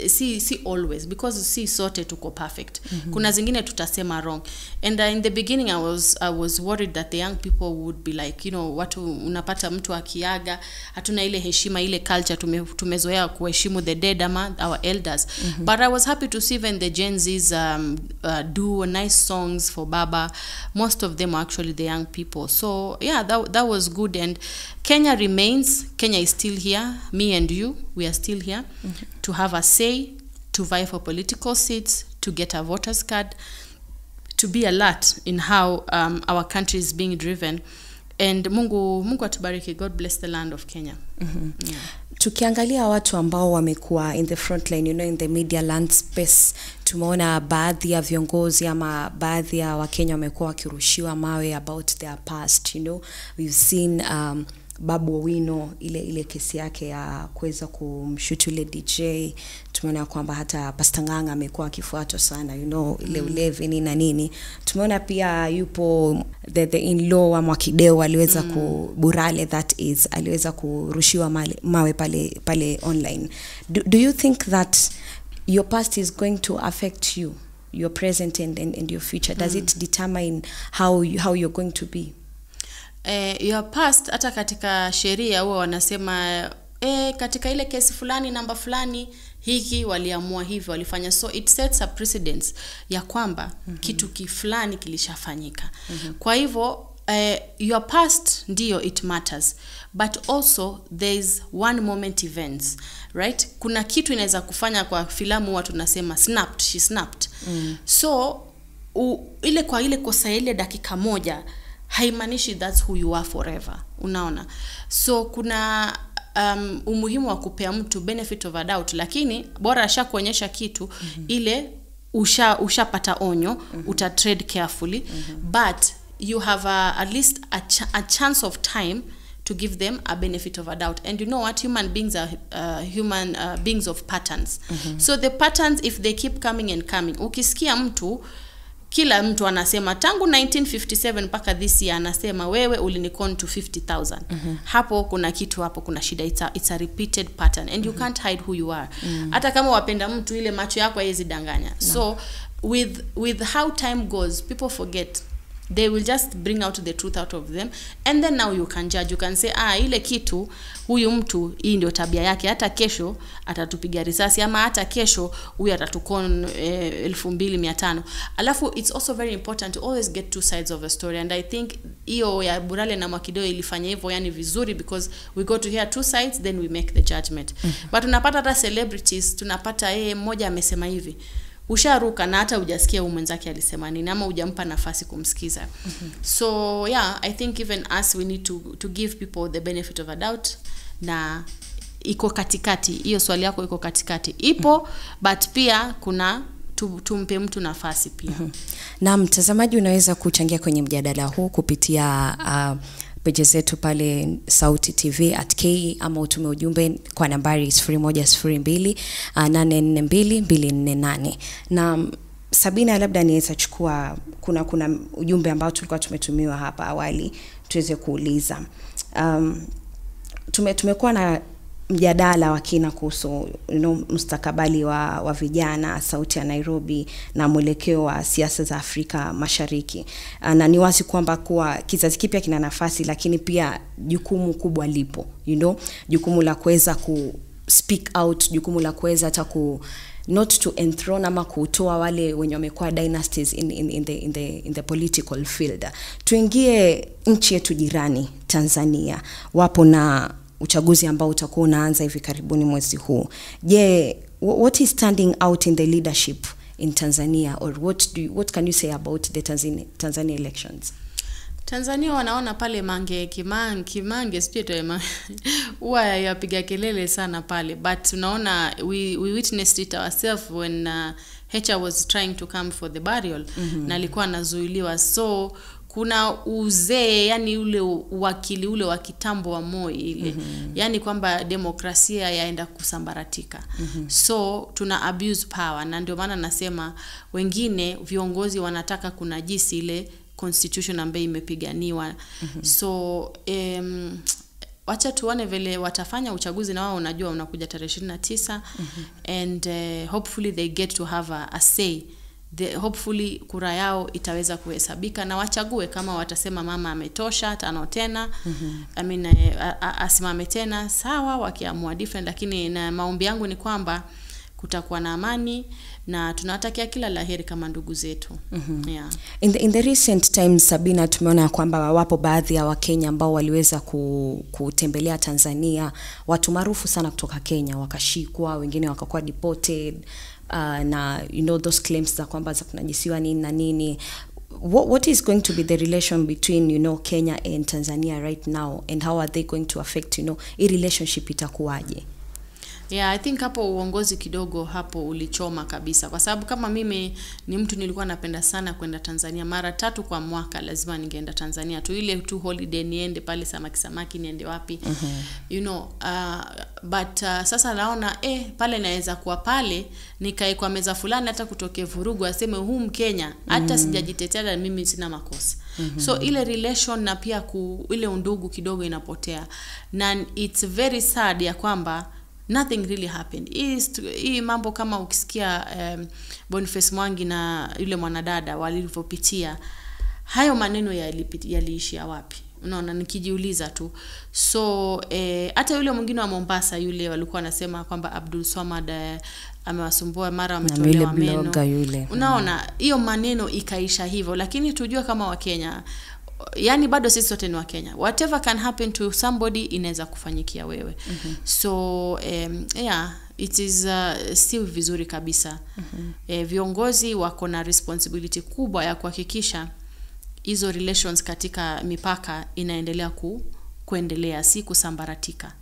see always, because see sote tuko perfect. Kuna zingine tutasema wrong. And in the beginning I was worried that the young people would be like, watu unapata mtu akiaga, hatuna ile heshima, ile culture tumezoea kuheshimu the dead ama our elders. But I was happy to see even the Gen Zs do nice songs for Baba. Most of them are actually the young people. So yeah, that was good. And Kenya is still here. Me and you, we are still here to have a say, to vie for political seats, to get a voter's card, to be alert in how our country is being driven. And Mungu atubariki. God bless the land of Kenya. Yeah. Tukiangalia watu ambao wamekuwa in the front line, in the media land space, tumeona baadhi ya viongozi ama baadhi ya Wakenya wamekuwa wakirushiwa mawe about their past, We've seen Babu Owino, ile kesi yake ya kuweza kumshutu ile DJ. Tumeona kwamba hata Pastor Nganga amekuwa akifuatwa sana, ile ulevi na nini. Tumeona pia yupo the in-law wa Mwakideu aliweza Burale, that is, aliweza kurushiwa mawe pale online. Do you think that your past is going to affect you, your present and your future? Does it determine how you're going to be? Your past, hata katika sheria huwa wanasema katika ile kesi fulani namba fulani hiki waliamua hivi walifanya, so it sets a precedence ya kwamba kitu kifulani kilishafanyika. Kwa hivyo your past ndio it matters, but also there's one moment events, right? Kuna kitu inaweza kufanya, kwa filamu watu tunasema she snapped. So ile kosa ile dakika moja haimanishi that's who you are forever, unaona. So kuna umuhimu wa kupea mtu benefit of a doubt, lakini bora ashakuonyesha kitu ile ushapata onyo, uta trade carefully, but you have at least a chance of time to give them a benefit of a doubt. And you know what, human beings are human beings of patterns. So the patterns, if they keep coming and coming, ukisikia mtu, kila mtu anasema tangu 1957 mpaka this year anasema wewe ulinikon to 50,000. Hapo kuna kitu, hapo kuna shida. It's a repeated pattern and you can't hide who you are. Hata kama wapenda mtu, ile macho yako haiwezi danganya. So with how time goes, people forget. They will just bring out the truth out of them, and then now you can judge. You can say ile kitu, huyu mtu hii ndio tabia yake, hata kesho atatupiga risasi, ama hata kesho huyu atatukon 2500. Alafu it's also very important to always get two sides of a story, and I think hiyo ya Burale na Mwakideu ilifanya hivyo yani vizuri, because we go to hear two sides, then we make the judgment. But tunapata hata celebrities, tunapata mmoja amesema hivi, usharuka na hata hujasikia mwenzake alisema nini, ama hujampa nafasi kumsikiza. So yeah, I think even us, we need to give people the benefit of a doubt. Na iko katikati, hiyo swali yako iko katikati, ipo but pia kuna tumpe mtu nafasi pia. Na mtazamaji, unaweza kuchangia kwenye mjadala huu kupitia page zetu pale Sauti TV @K, ama utume ujumbe kwa nambari 0102 842 248. Na Sabina, labda niweza chukua, kuna ujumbe ambao tulikuwa tumetumiwa hapa awali tuweze kuuliza. Tumekuwa na mjadala wa kina kuhusu mustakabali wa vijana, sauti ya Nairobi na mwelekeo wa siasa za Afrika Mashariki. Na ni wazi kwamba kuwa kizazi kipya kina nafasi, lakini pia jukumu kubwa lipo, jukumu la kuweza ku speak out, jukumu la kuweza hata not to enthrone ama kutoa wale wenye wamekuwa dynasties in the political field. Tuingie nchi yetu jirani Tanzania, wapo na uchaguzi ambao utakuwa unaanza hivi karibuni mwezi huu. What is standing out in the leadership in Tanzania, or what can you say about the Tanzania elections? Tanzania wanaona pale Kimange sijui huwa yapiga kelele sana pale, but unaona we witnessed it ourselves when Hecha was trying to come for the burial, na alikuwa anazuiliwa. So kuna uzee, yani ule wakili ule wa kitambo wa Moi ile, yani kwamba demokrasia yaenda kusambaratika. So tuna abuse power, na ndio maana nasema wengine viongozi wanataka kunajisi ile constitution ambayo imepiganiwa. So wacha tuone vile watafanya uchaguzi, na wao unajua unakuja tarehe 29 and hopefully they get to have a say. Hopefully kura yao itaweza kuhesabika na wachague kama watasema mama ametosha tano tena, I mean asimame tena, sawa. Wakiamua different, lakini na maombi yangu ni kwamba kutakuwa na amani na tunawatakia kila laheri kama ndugu zetu. Yeah. In the recent times, Sabina, tumeona kwamba wapo baadhi ya Wakenya ambao waliweza kutembelea Tanzania, watu maarufu sana kutoka Kenya wakashikwa, wengine wakakuwa deported, na those claims za kwamba za kunajisiwa nini na nini. What is going to be the relation between Kenya and Tanzania right now, and how are they going to affect hii relationship itakuwaje? Yeah, I think hapo uongozi kidogo hapo ulichoma kabisa, kwa sababu kama mimi ni mtu nilikuwa napenda sana kwenda Tanzania, mara 3 kwa mwaka lazima ningeenda Tanzania tu, ile tu holiday niende pale samaki niende wapi, but sasa naona pale naweza kuwa pale nikae kwa meza fulani, hata kutoke vurugu aseme huu Mkenya, hata sijajitetea na mimi sina makosa. So ile relation na pia ile undugu kidogo inapotea, na it's very sad ya kwamba nothing really happened. Hii mambo kama ukisikia Boniface Mwangi na yule mwanadada walivyopitia, hayo maneno yaliishia wapi? Unaona, nikijiuliza tu. So hata yule mwingine wa Mombasa yule walikuwa wanasema kwamba Abdul Swamad amewasumbua, mara ametolewa meno. Unaona, hiyo maneno ikaisha hivyo, lakini tujue kama Wakenya, yani bado sisi sote ni Wakenya. Whatever can happen to somebody inaweza kufanyikia wewe. So yeah, it is still vizuri kabisa. Viongozi wako na responsibility kubwa ya kuhakikisha hizo relations katika mipaka inaendelea kuendelea, si kusambaratika.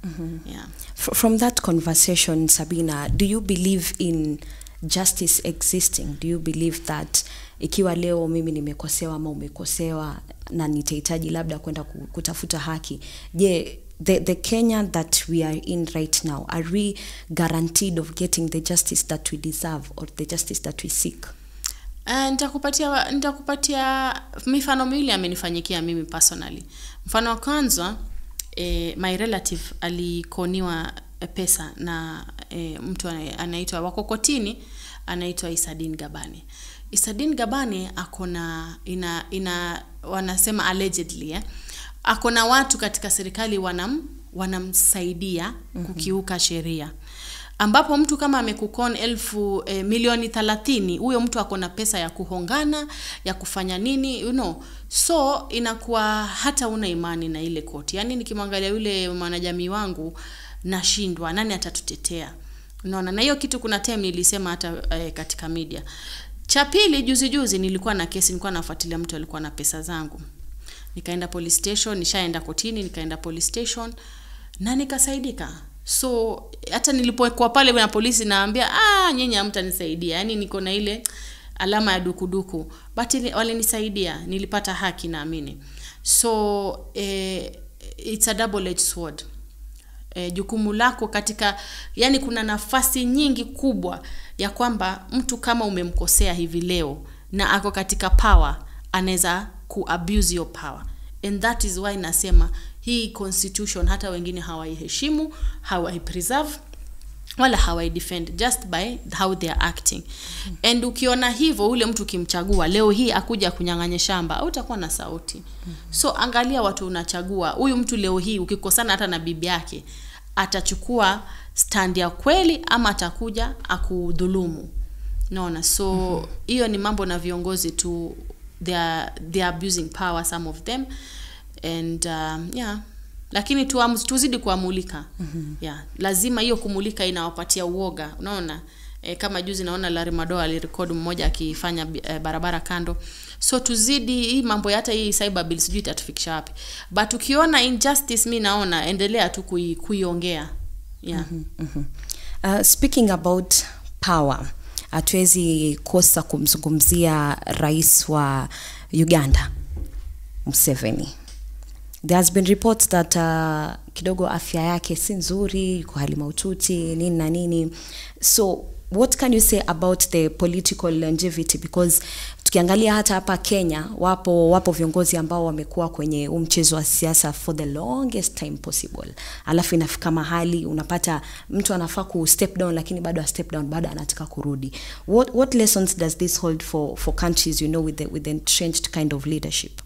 Yeah. From that conversation, Sabina, do you believe in justice existing? Do you believe that ikiwa leo mimi nimekosewa ama umekosewa na nitahitaji labda kwenda kutafuta haki, je, the Kenya that we are in right now, are we guaranteed of getting the justice that we deserve or the justice that we seek? Nitakupatia mifano miwili amenifanyikia mimi personally. Mfano wa kwanza, my relative alikoniwa pesa na mtu anaitwa Wakokotini, anaitwa Isadin Gabani. Isadin Gabani akona wanasema allegedly akona watu katika serikali wanamsaidia kukiuka sheria, ambapo mtu kama amekukon milioni 30, huyo mtu akona pesa ya kuhongana, ya kufanya nini, so inakuwa hata una imani na ile koti. Yani nikimwangalia yule mwanajamii wangu nashindwa, nani atatutetea? Unaona, na hiyo kitu kuna time nilisema hata katika media. Cha pili, juzi nilikuwa na kesi, nilikuwa nafuatilia mtu alikuwa na pesa zangu. Nikaenda police station, nishaenda kotini, nikaenda police station na nikasaidika. So hata nilipokuwa pale na polisi naambia, nyinyi hamtanisaidia. Yani niko na ile alama ya dukuduku. But walinisaidia, nilipata haki naamini. So it's a double-edged sword. Jukumu lako katika, yani kuna nafasi nyingi kubwa ya kwamba mtu kama umemkosea hivi leo na ako katika power, anaweza kuabuse your power. And that is why nasema hii constitution hata wengine hawaiheshimu, hawaipreserve, wala hawaidefend, just by how they are acting. And ukiona hivyo, ule mtu kimchagua leo hii akuja kunyang'anya shamba, utakuwa na sauti. So angalia watu unachagua. Huyu mtu leo hii ukikosana hata na bibi yake, atachukua stand ya kweli ama atakuja akudhulumu. Naona, so hiyo ni mambo na viongozi tu, they are abusing power, some of them. And yeah, lakini tuzidi kuamulika. Yeah, lazima hiyo kumulika inawapatia uoga. Unaona, kama juzi naona Larry Madowo alirecord mmoja akifanya barabara kando. So tuzidi hii mambo, hata hii cyber bill sijui itatufikisha wapi. But ukiona injustice, mimi naona endelea tu kuiongea. Yeah. Speaking about power, hatuwezi kosa kumzungumzia rais wa Uganda, Museveni. There has been reports that kidogo afya yake si nzuri, yuko hali mahututi, nini na nini. So what can you say about the political longevity, because tukiangalia hata hapa Kenya wapo viongozi ambao wamekuwa kwenye mchezo wa siasa for the longest time possible, alafu inafika mahali unapata mtu anafaa ku step down lakini bado a step down, bado anataka kurudi. What lessons does this hold for countries, you know, with the entrenched kind of leadership?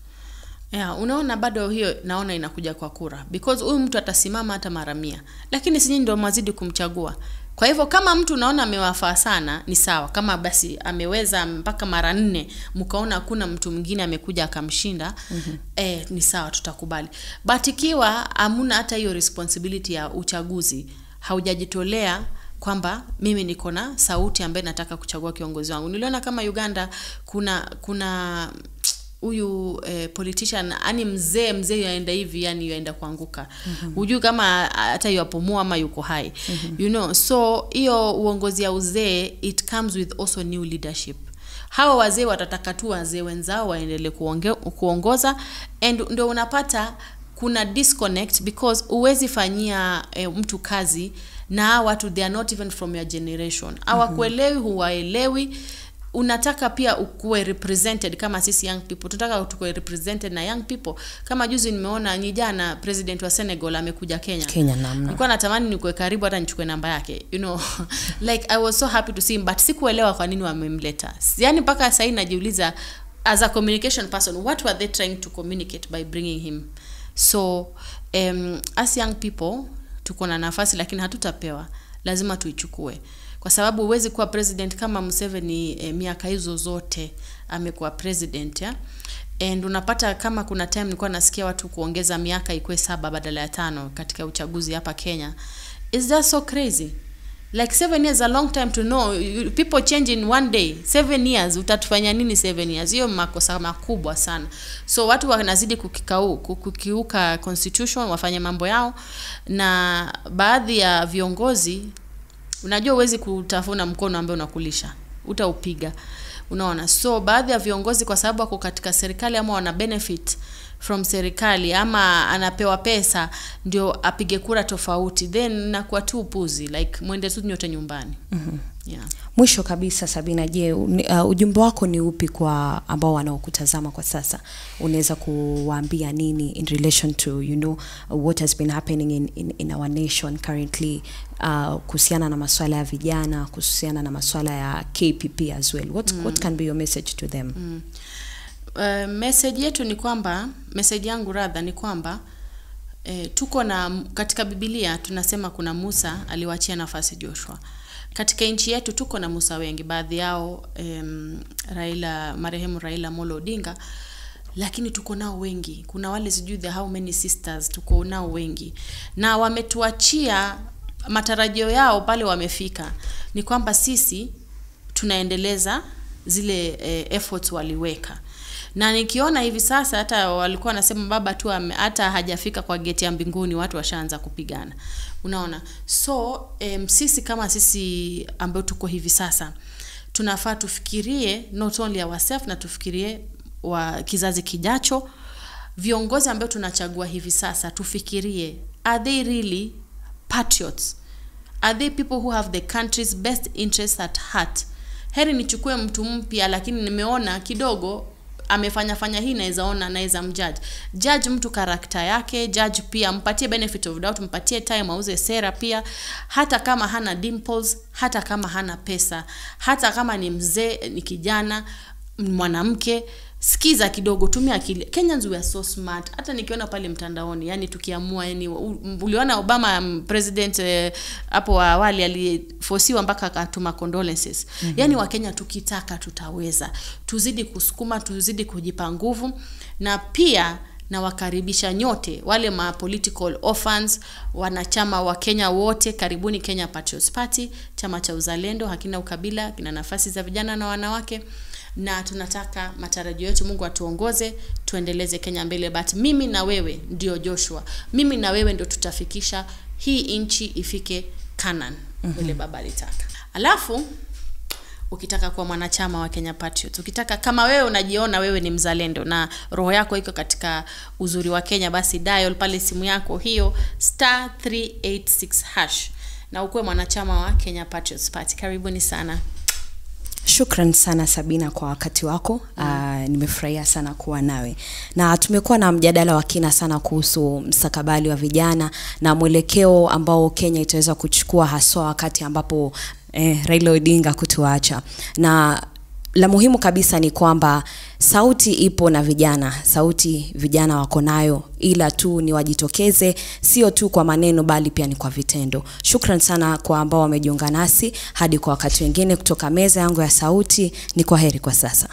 Yeah, unaona bado hiyo naona inakuja kwa kura, because huyu mtu atasimama hata mara 100 lakini si nyinyi ndio mazidi kumchagua. Kwa hivyo kama mtu unaona amewafaa sana ni sawa, kama basi ameweza mpaka mara 4 mkaona hakuna mtu mwingine amekuja akamshinda, ni sawa, tutakubali. But ikiwa hamuna hata hiyo responsibility ya uchaguzi, haujajitolea kwamba mimi niko na sauti ambaye nataka kuchagua kiongozi wangu. Niliona kama Uganda kuna huyu politician, ani mzee yaenda hivi, yani yaenda kuanguka. Hujui kama hata yapomua ama yuko hai. You know, so hiyo uongozi ya uzee, it comes with also new leadership. Hawa wazee watataka tu wazee wenzao waendelee kuongoza, and ndio unapata kuna disconnect, because uwezi fanyia mtu kazi na watu they are not even from your generation. Hawakuelewi, huwaelewi. Unataka pia ukuwe represented kama sisi young people. Tunataka tukue represented na young people. Kama juzi nimeona ni jana president wa Senegal amekuja Kenya. Nilikuwa natamani nikuwe karibu hata nichukue namba yake. You know, like I was so happy to see him, but sikuelewa kwa nini wamemleta. Yaani mpaka sasa najiuliza as a communication person, what were they trying to communicate by bringing him? So as young people tuko na nafasi lakini hatutapewa. Lazima tuichukue. Kwa sababu huwezi kuwa president kama Museveni miaka hizo zote amekuwa president, ya. And unapata kama kuna time nilikuwa nasikia watu kuongeza miaka ikuwe 7 badala ya 5 katika uchaguzi hapa Kenya. Is that so crazy? Like 7 years a long time to know. People change in one day. 7 years utatufanya nini 7 years? Hiyo makosa makubwa sana. So watu wanazidi kukiuka constitution, wafanye mambo yao, na baadhi ya viongozi unajua uwezi kutafuna mkono ambaye unakulisha, utaupiga. Unaona, so baadhi ya viongozi kwa sababu wako katika serikali ama wana benefit from serikali ama anapewa pesa ndio apige kura tofauti, then nakuwa tu upuzi, like mwende tu nyote nyumbani. Yeah. Mwisho kabisa Sabina, je, ujumbe wako ni upi kwa ambao wanaokutazama kwa sasa? Unaweza kuwaambia nini in relation to, you know, what has been happening in our nation currently, kuhusiana na masuala ya vijana, kuhusiana na masuala ya KPP as well? What can be your message to them? Message yetu ni kwamba, message yangu rather ni kwamba tuko na, katika Biblia tunasema kuna Musa aliwaachia nafasi Joshua. Katika nchi yetu tuko na Musa wengi, baadhi yao marehemu Raila Amolo Odinga, lakini tuko nao wengi. Kuna wale sijui the how many sisters, tuko nao wengi. Na wametuachia matarajio yao pale wamefika. Ni kwamba sisi tunaendeleza zile efforts waliweka. Na nikiona hivi sasa hata walikuwa nasema baba tu hata hajafika kwa gate ya mbinguni, watu washaanza kupigana. Unaona? So sisi kama sisi ambao tuko hivi sasa tunafaa tufikirie not only ourselves, na tufikirie wa kizazi kijacho. Viongozi ambao tunachagua hivi sasa tufikirie, are they really patriots? Are they people who have the country's best interests at heart? Heri nichukue mtu mpya lakini nimeona kidogo amefanya hii, naweza judge mtu karakta yake, judge pia mpatie benefit of doubt, mpatie time auze sera pia, hata kama hana dimples, hata kama hana pesa, hata kama ni mzee, ni kijana, mwanamke, sikiza kidogo, tumia akili. Kenyans we are so smart. Hata nikiona pale mtandaoni, yani tukiamua, yani uliona Obama president hapo awali alifosiwa mpaka akatuma condolences. Yani wa Kenya tukitaka tutaweza. Tuzidi kusukuma, tuzidi kujipa nguvu, na pia na wakaribisha nyote wale ma political orphans, wanachama wa Kenya wote, karibuni Kenya Patriots Party, chama cha uzalendo, hakina ukabila, kina nafasi za vijana na wanawake. Na tunataka matarajio yetu Mungu atuongoze, tuendeleze Kenya mbele. But mimi na wewe ndio Joshua, mimi na wewe ndio tutafikisha hii nchi ifike Canaan vile baba alitaka. Alafu ukitaka kuwa mwanachama wa Kenya Patriots, ukitaka kama wewe unajiona wewe ni mzalendo na roho yako iko katika uzuri wa Kenya, basi dial pale simu yako hiyo *386# na ukuwe mwanachama wa Kenya Patriots Party. Karibuni sana. Shukran sana Sabina kwa wakati wako. Nimefurahia sana kuwa nawe. Na tumekuwa na mjadala wa kina sana kuhusu mstakabali wa vijana na mwelekeo ambao Kenya itaweza kuchukua haswa wakati ambapo Raila Odinga kutuacha. Na la muhimu kabisa ni kwamba sauti ipo na vijana, sauti vijana wako nayo, ila tu ni wajitokeze, sio tu kwa maneno bali pia ni kwa vitendo. Shukran sana kwa ambao wamejiunga nasi, hadi kwa wakati wengine. Kutoka meza yangu ya sauti, ni kwaheri kwa sasa.